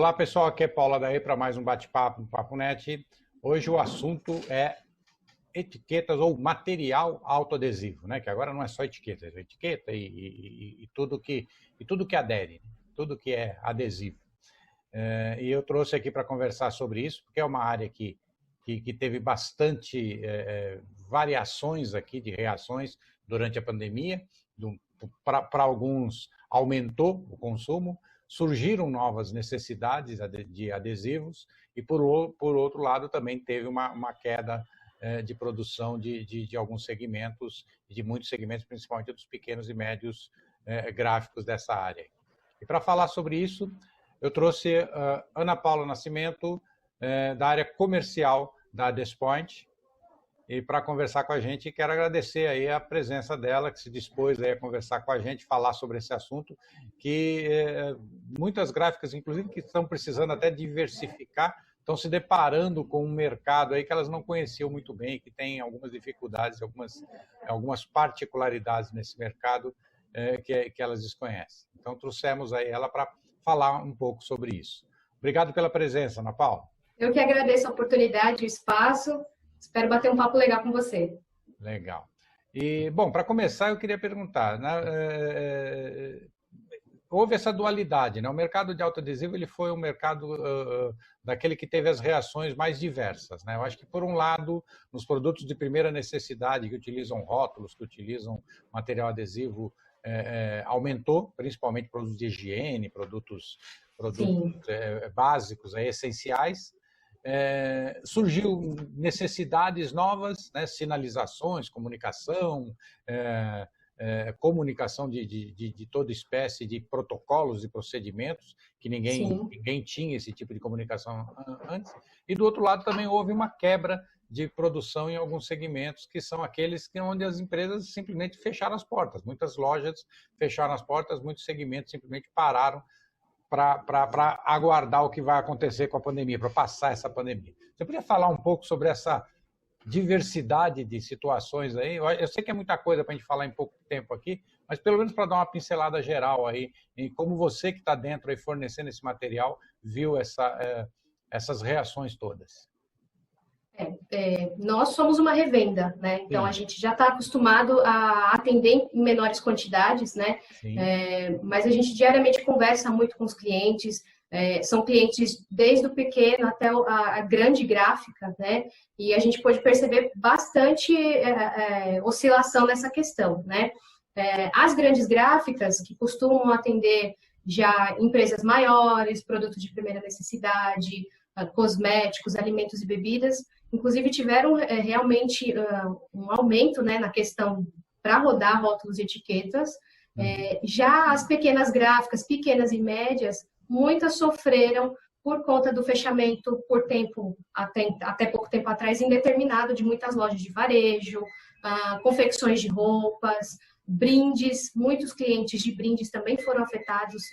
Olá pessoal, aqui é Paula daí para mais um bate-papo no Papo Net. Hoje o assunto é etiquetas ou material autoadesivo, né? Que agora não é só etiqueta, é etiqueta e tudo que adere, tudo que é adesivo. E eu trouxe aqui para conversar sobre isso, porque é uma área que teve bastante variações aqui de reações durante a pandemia. Para alguns aumentou o consumo, surgiram novas necessidades de adesivos e, por outro lado, também teve uma queda de produção de alguns segmentos, de muitos segmentos, principalmente dos pequenos e médios gráficos dessa área. E para falar sobre isso, eu trouxe Ana Paula Nascimento, da área comercial da Adespoint, e para conversar com a gente, quero agradecer aí a presença dela, que se dispôs aí a conversar com a gente, falar sobre esse assunto, que muitas gráficas, inclusive, que estão precisando até diversificar, estão se deparando com um mercado aí que elas não conheciam muito bem, que tem algumas dificuldades, algumas particularidades nesse mercado que elas desconhecem. Então, trouxemos aí ela para falar um pouco sobre isso. Obrigado pela presença, Ana Paula. Eu que agradeço a oportunidade, o espaço. Espero bater um papo legal com você. Legal. E, bom, para começar, eu queria perguntar, houve essa dualidade, né? O mercado de autoadesivo ele foi um mercado daquele que teve as reações mais diversas, né? Eu acho que, por um lado, nos produtos de primeira necessidade, que utilizam rótulos, que utilizam material adesivo, aumentou, principalmente produtos de higiene, produtos básicos, essenciais. Surgiu necessidades novas, né? Sinalizações, comunicação, comunicação de toda espécie de protocolos e procedimentos, que ninguém tinha esse tipo de comunicação antes. E, do outro lado, também houve uma quebra de produção em alguns segmentos, que são aqueles onde as empresas simplesmente fecharam as portas. Muitas lojas fecharam as portas, muitos segmentos simplesmente pararam para aguardar o que vai acontecer com a pandemia, para passar essa pandemia. Você podia falar um pouco sobre essa diversidade de situações aí? Eu sei que é muita coisa para a gente falar em pouco tempo aqui, mas pelo menos para dar uma pincelada geral aí, em como você que está dentro aí fornecendo esse material, viu essas reações todas. Nós somos uma revenda, né? Então, a gente já está acostumado a atender em menores quantidades, né? Mas a gente diariamente conversa muito com os clientes, são clientes desde o pequeno até a grande gráfica, né? E a gente pode perceber bastante oscilação nessa questão, né? As grandes gráficas, que costumam atender já empresas maiores, produtos de primeira necessidade, cosméticos, alimentos e bebidas, inclusive tiveram realmente um aumento, né, na questão para rodar rótulos e etiquetas. Já as pequenas gráficas, pequenas e médias, muitas sofreram por conta do fechamento por tempo, até pouco tempo atrás, indeterminado, de muitas lojas de varejo, confecções de roupas, brindes. Muitos clientes de brindes também foram afetados.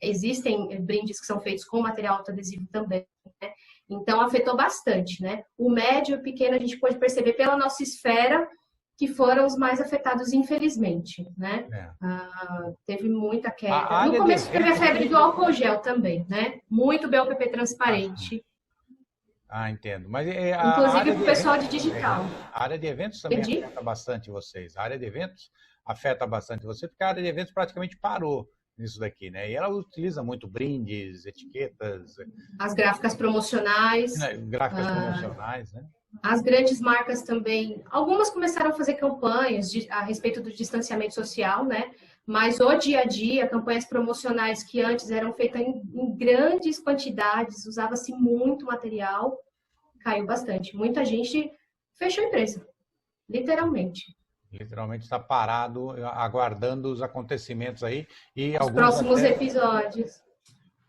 Existem brindes que são feitos com material autoadesivo também, né? Então, afetou bastante, né? O médio e o pequeno, a gente pode perceber pela nossa esfera que foram os mais afetados, infelizmente, né? Teve muita queda. No começo teve a febre do álcool gel também, né? Muito BOPP transparente. Entendo. Mas inclusive para o pessoal de digital. A área de eventos também afeta bastante vocês. A área de eventos afeta bastante você, porque a área de eventos praticamente parou nisso daqui, né? E ela utiliza muito brindes, etiquetas. As gráficas promocionais. Gráficas promocionais, né? As grandes marcas também. Algumas começaram a fazer campanhas a respeito do distanciamento social, né? Mas o dia a dia, campanhas promocionais que antes eram feitas em grandes quantidades, usava-se muito material, caiu bastante. Muita gente fechou a empresa, literalmente. Literalmente está parado, aguardando os acontecimentos aí. E os próximos episódios.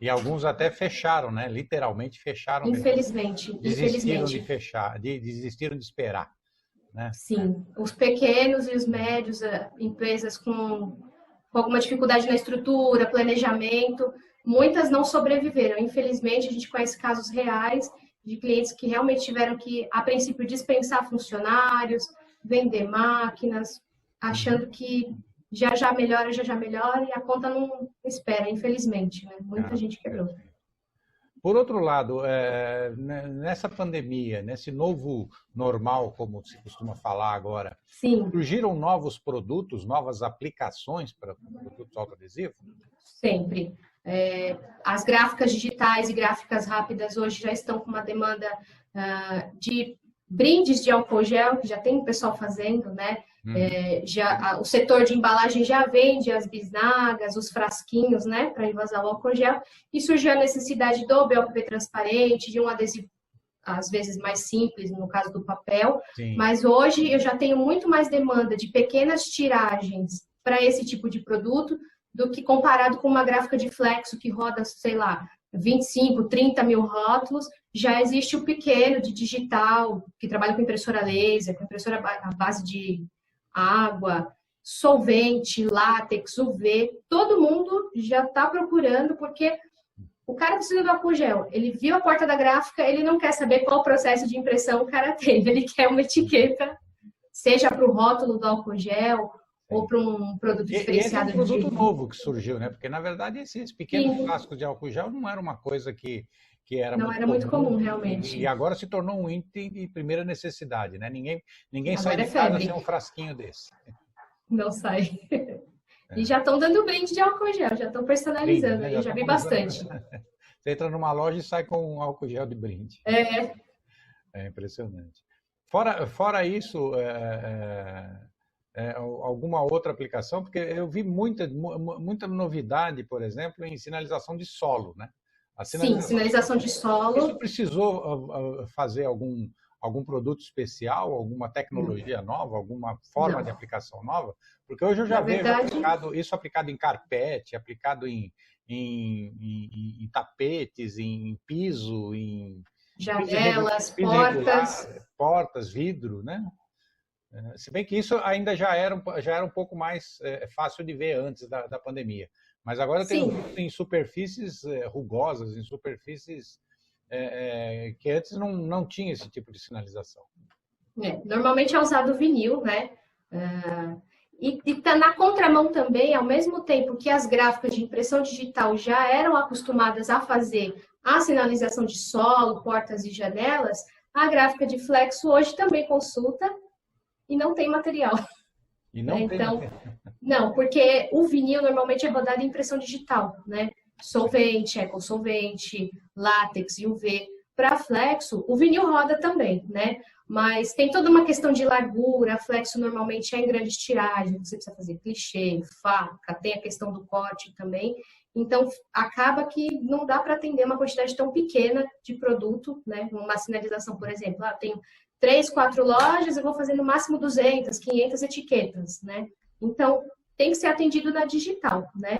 E alguns até fecharam, né? Literalmente fecharam. Infelizmente. Desistiram de fechar, desistiram de esperar, né? Sim. Os pequenos e os médios, empresas com alguma dificuldade na estrutura, planejamento, muitas não sobreviveram. Infelizmente, a gente conhece casos reais de clientes que realmente tiveram que, a princípio, dispensar funcionários, vender máquinas, achando que já melhora, e a conta não espera, infelizmente, né? Muita gente quebrou. Por outro lado, nessa pandemia, nesse novo normal, como se costuma falar agora, Sim. Surgiram novos produtos, novas aplicações para produtos autoadesivos? Sempre. As gráficas digitais e gráficas rápidas hoje já estão com uma demanda de brindes de álcool gel, que já tem o pessoal fazendo, né? O setor de embalagem já vende as bisnagas, os frasquinhos, né, para envasar o álcool gel, e surgiu a necessidade do BOPP transparente, de um adesivo às vezes mais simples, no caso do papel. Sim. Mas hoje eu já tenho muito mais demanda de pequenas tiragens para esse tipo de produto do que comparado com uma gráfica de flexo que roda, sei lá, 25, 30 mil rótulos. Já existe o pequeno de digital, que trabalha com impressora laser, com impressora à base de água, solvente, látex, UV. Todo mundo já está procurando, porque o cara precisa do álcool gel. Ele viu a porta da gráfica, ele não quer saber qual processo de impressão o cara teve. Ele quer uma etiqueta, seja para o rótulo do álcool gel ou para um produto diferenciado. Esse é um produto novo que surgiu, né? Porque, na verdade, esses pequenos frascos de álcool gel não era uma coisa que era muito comum, realmente. E agora se tornou um item de primeira necessidade, né? Ninguém sai de casa sem um frasquinho desse. Não sai. E já estão dando brinde de álcool gel, já estão personalizando, né? Eu já vi bastante. Você entra numa loja e sai com um álcool gel de brinde. É impressionante. Fora isso, alguma outra aplicação? Porque eu vi muita novidade, por exemplo, em sinalização de solo, né? Sim, sinalização de solo. Isso precisou fazer algum produto especial, alguma tecnologia nova, alguma forma de aplicação nova? Porque hoje eu já vejo isso aplicado em carpete, aplicado em tapetes, em piso, em janelas, portas, vidro, né? Se bem que isso ainda já era um pouco mais fácil de ver antes da pandemia. Mas agora tem em superfícies rugosas, em superfícies que antes não tinha esse tipo de sinalização. Normalmente é usado vinil, né? E está na contramão também, ao mesmo tempo que as gráficas de impressão digital já eram acostumadas a fazer a sinalização de solo, portas e janelas, a gráfica de flexo hoje também consulta e não tem material. E não tem. Não, porque o vinil normalmente é rodado em impressão digital, né? Solvente, ecosolvente, látex e UV. Para flexo, o vinil roda também, né? Mas tem toda uma questão de largura, flexo normalmente é em grandes tiragens, você precisa fazer clichê, faca, tem a questão do corte também. Então, acaba que não dá para atender uma quantidade tão pequena de produto, né? Uma sinalização, por exemplo, tenho 3, 4 lojas, eu vou fazer no máximo 200, 500 etiquetas, né? Então, tem que ser atendido na digital, né?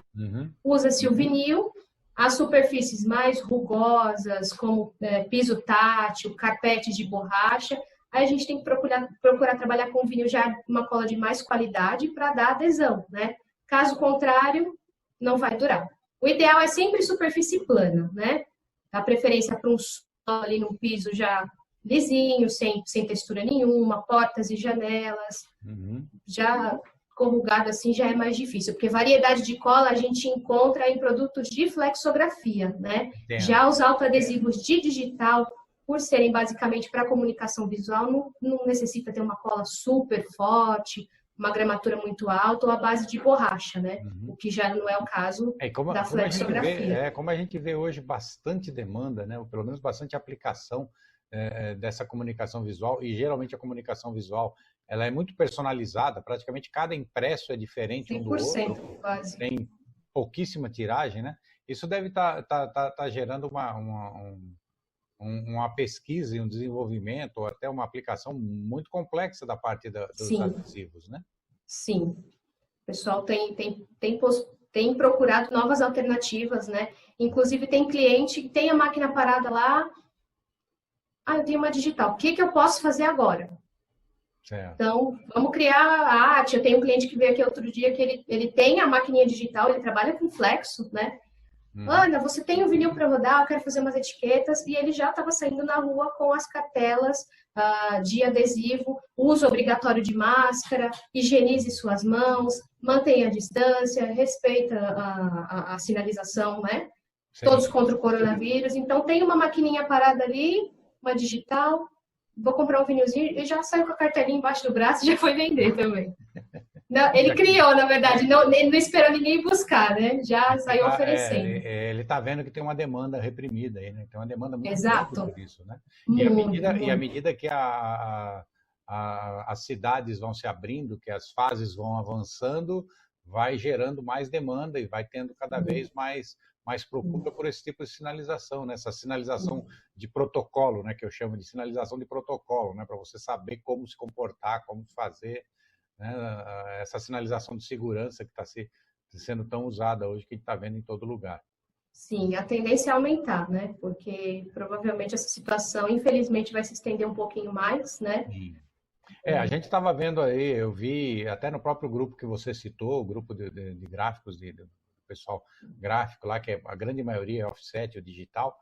Usa-se o vinil, as superfícies mais rugosas, como piso tátil, carpetes de borracha, aí a gente tem que procurar trabalhar com vinil já uma cola de mais qualidade para dar adesão, né? Caso contrário, não vai durar. O ideal é sempre superfície plana, né? A preferência para um solo ali no piso já lisinho, sem textura nenhuma, portas e janelas. Já corrugado assim já é mais difícil, porque variedade de cola a gente encontra em produtos de flexografia, né? Já os autoadesivos de digital, por serem basicamente para comunicação visual, não necessita ter uma cola super forte, uma gramatura muito alta ou a base de borracha, né? O que já não é o caso da flexografia. Como a gente vê hoje bastante demanda, né? Ou pelo menos bastante aplicação dessa comunicação visual, e geralmente a comunicação visual ela é muito personalizada, praticamente cada impresso é diferente um do outro, quase. Tem pouquíssima tiragem, né? Isso deve estar gerando uma pesquisa e um desenvolvimento, ou até uma aplicação muito complexa da parte dos adesivos, né? Sim. O pessoal tem procurado novas alternativas, né? Inclusive tem cliente que tem a máquina parada lá, eu tenho uma digital, o que eu posso fazer agora? Certo. Então, vamos criar a arte. Eu tenho um cliente que veio aqui outro dia que ele tem a maquininha digital, ele trabalha com flexo, né? Ana, você tem um vinil para rodar, eu quero fazer umas etiquetas, e ele já estava saindo na rua com as cartelas de adesivo, uso obrigatório de máscara, higienize suas mãos, mantenha a distância, respeita a sinalização, né? todos contra o coronavírus. Então, tem uma maquininha parada ali, uma digital, vou comprar um vinilzinho e já saiu com a cartelinha embaixo do braço e já foi vender também. Não, ele criou, na verdade, não esperou ninguém buscar, né? Já saiu oferecendo. Ele está vendo que tem uma demanda reprimida aí, né? Tem uma demanda muito grande por isso, né? Muito, e à medida que as cidades vão se abrindo, que as fases vão avançando, vai gerando mais demanda e vai tendo cada vez mais procura por esse tipo de sinalização, né? Essa sinalização de protocolo, né? Que eu chamo de sinalização de protocolo, né? Para você saber como se comportar, como fazer, né? Essa sinalização de segurança que está sendo tão usada hoje, que a gente está vendo em todo lugar. Sim, a tendência é aumentar, né? Porque provavelmente essa situação, infelizmente, vai se estender um pouquinho mais, né? Sim. A gente estava vendo aí, eu vi até no próprio grupo que você citou, o grupo de gráficos, do pessoal gráfico lá, que a grande maioria é offset, o digital,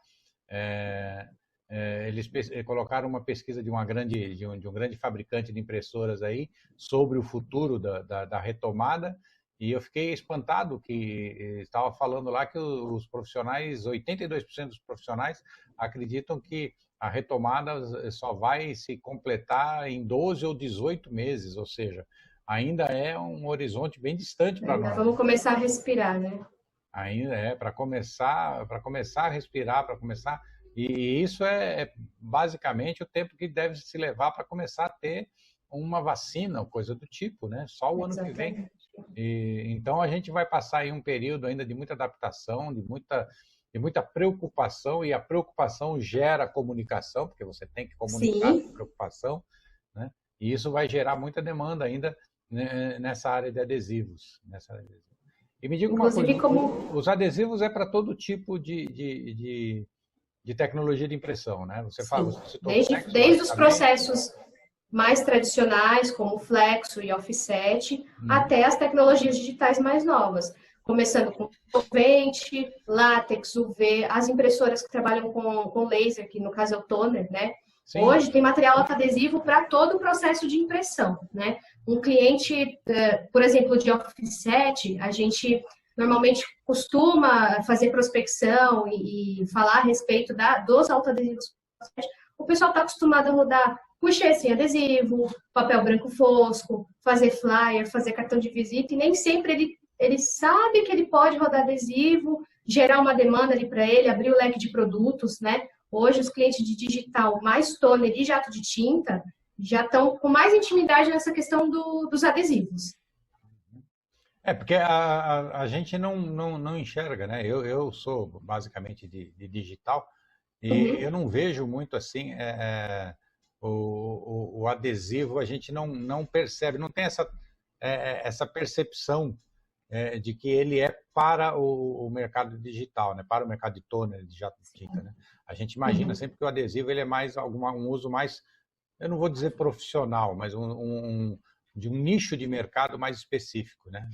eles colocaram uma pesquisa de um grande fabricante de impressoras aí sobre o futuro da retomada, e eu fiquei espantado que estava falando lá que os profissionais, 82% dos profissionais acreditam que a retomada só vai se completar em 12 ou 18 meses, ou seja, ainda é um horizonte bem distante para nós. Vamos começar a respirar, né? Ainda para começar a respirar, e isso é basicamente o tempo que deve se levar para começar a ter uma vacina ou coisa do tipo, né? Só o ano que vem. Então a gente vai passar aí um período ainda de muita adaptação, de muita preocupação, e a preocupação gera comunicação, porque você tem que comunicar a preocupação, né? E isso vai gerar muita demanda ainda, né, nessa área de adesivos. E me diga uma coisa, os adesivos é para todo tipo de tecnologia de impressão, né? Você fala, desde os processos mais tradicionais, como flexo e offset, até as tecnologias digitais mais novas. Começando com solvente, látex, UV, as impressoras que trabalham com laser, que no caso é o toner, né? Sim. Hoje tem material autoadesivo para todo o processo de impressão, né? Um cliente, por exemplo, de offset, a gente normalmente costuma fazer prospecção e falar a respeito dos autoadesivos. O pessoal está acostumado a rodar puxê sem adesivo, papel branco fosco, fazer flyer, fazer cartão de visita, e nem sempre ele sabe que ele pode rodar adesivo, gerar uma demanda ali para ele, abrir o leque de produtos, né? Hoje, os clientes de digital mais toner e jato de tinta já estão com mais intimidade nessa questão dos adesivos. Porque a gente não enxerga, né? Eu sou basicamente de digital e eu não vejo muito assim o adesivo, a gente não percebe, não tem essa percepção de que ele é para o mercado digital, né? Para o mercado de toner, de jato de tinta, né? A gente imagina sempre que o adesivo ele é mais um uso mais, eu não vou dizer profissional, mas de um nicho de mercado mais específico, né?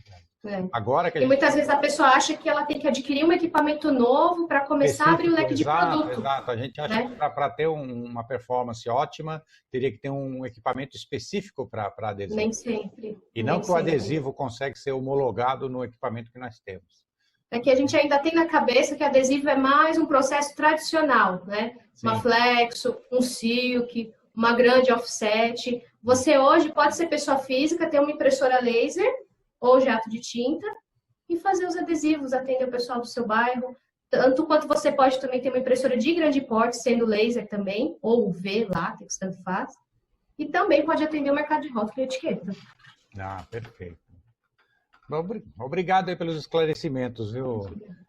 Agora que e muitas vezes a pessoa acha que ela tem que adquirir um equipamento novo para começar a abrir o leque de produto. Exato, a gente acha que para ter uma performance ótima, teria que ter um equipamento específico para adesivo. Nem sempre. E não que o adesivo consegue ser homologado no equipamento que nós temos. É que a gente ainda tem na cabeça que adesivo é mais um processo tradicional, né? Sim. Uma flexo, um silk, uma grande offset. Você hoje pode ser pessoa física, ter uma impressora laser ou jato de tinta e fazer os adesivos, atender o pessoal do seu bairro. Tanto quanto você pode também ter uma impressora de grande porte, sendo laser também, ou UV, látex, tanto faz. E também pode atender o mercado de rótulo e etiqueta. Perfeito. Obrigado aí pelos esclarecimentos, viu,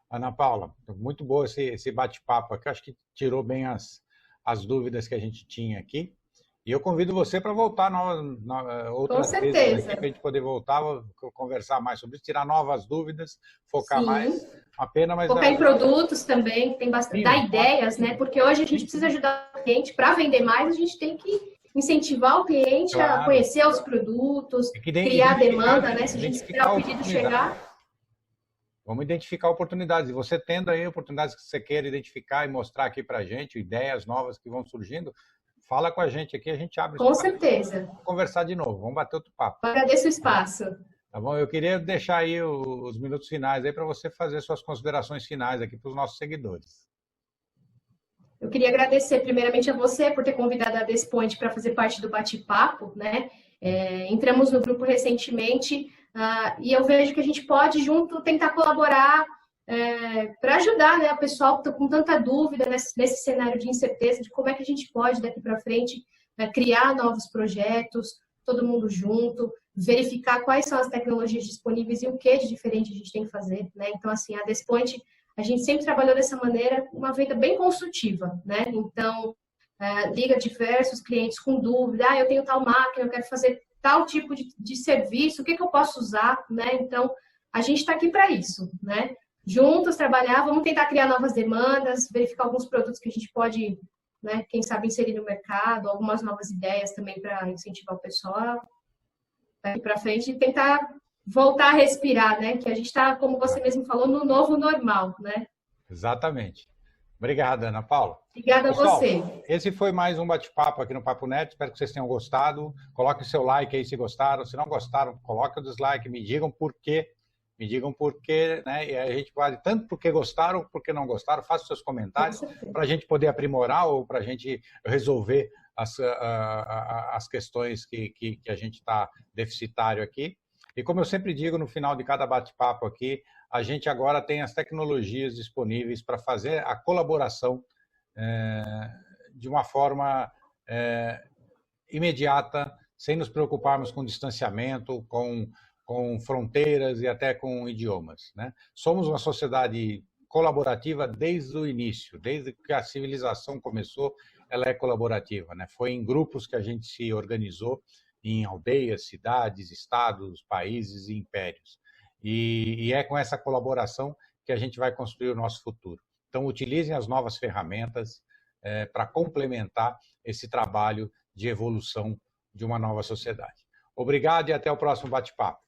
Ana Paula? Muito bom esse bate-papo aqui. Acho que tirou bem as dúvidas que a gente tinha aqui. E eu convido você para voltar outras vezes aqui, para a gente poder voltar, conversar mais sobre isso, tirar novas dúvidas, focar mais. Focar em produtos também, tem bastante. Dar ideias, né? Porque hoje a gente precisa ajudar o cliente. Para vender mais, a gente tem que incentivar o cliente a conhecer os produtos, criar demanda, né? Se a gente esperar o pedido chegar. Vamos identificar oportunidades. E você tendo aí oportunidades que você queira identificar e mostrar aqui para a gente, ideias novas que vão surgindo, fala com a gente aqui, a gente abre. Com certeza. Vamos conversar de novo, vamos bater outro papo. Agradeço o espaço. Tá bom? Eu queria deixar aí os minutos finais aí para você fazer suas considerações finais aqui para os nossos seguidores. Eu queria agradecer primeiramente a você por ter convidado a Despoint para fazer parte do bate-papo, né? Entramos no grupo recentemente e eu vejo que a gente pode junto tentar colaborar para ajudar, né, o pessoal que está com tanta dúvida nesse cenário de incerteza de como é que a gente pode daqui para frente criar novos projetos, todo mundo junto, verificar quais são as tecnologias disponíveis e o que de diferente a gente tem que fazer, né? Então, assim, a Despoint, a gente sempre trabalhou dessa maneira, uma venda bem consultiva, né? Então, liga diversos clientes com dúvida, eu tenho tal máquina, eu quero fazer tal tipo de serviço, o que eu posso usar, né? Então, a gente está aqui para isso, né? Juntos trabalhar, vamos tentar criar novas demandas, verificar alguns produtos que a gente pode, né, quem sabe inserir no mercado, algumas novas ideias também para incentivar o pessoal daqui para frente e tentar voltar a respirar, né? Que a gente está, como você mesmo falou, no novo normal, né? Exatamente. Obrigado, Ana Paula. Obrigada a Pessoal, você. Esse foi mais um bate-papo aqui no Papo Net. Espero que vocês tenham gostado. Coloque o seu like aí se gostaram. Se não gostaram, coloque o dislike. Me digam por quê. Me digam por quê, né? E a gente pode, tanto porque gostaram, porque não gostaram, façam seus comentários para a gente poder aprimorar ou para a gente resolver as questões que a gente está deficitário aqui. E como eu sempre digo no final de cada bate-papo aqui, a gente agora tem as tecnologias disponíveis para fazer a colaboração de uma forma imediata, sem nos preocuparmos com distanciamento, com fronteiras e até com idiomas, né? Somos uma sociedade colaborativa desde o início, desde que a civilização começou, ela é colaborativa, né? Foi em grupos que a gente se organizou, em aldeias, cidades, estados, países e impérios. E é com essa colaboração que a gente vai construir o nosso futuro. Então, utilizem as novas ferramentas para complementar esse trabalho de evolução de uma nova sociedade. Obrigado e até o próximo bate-papo.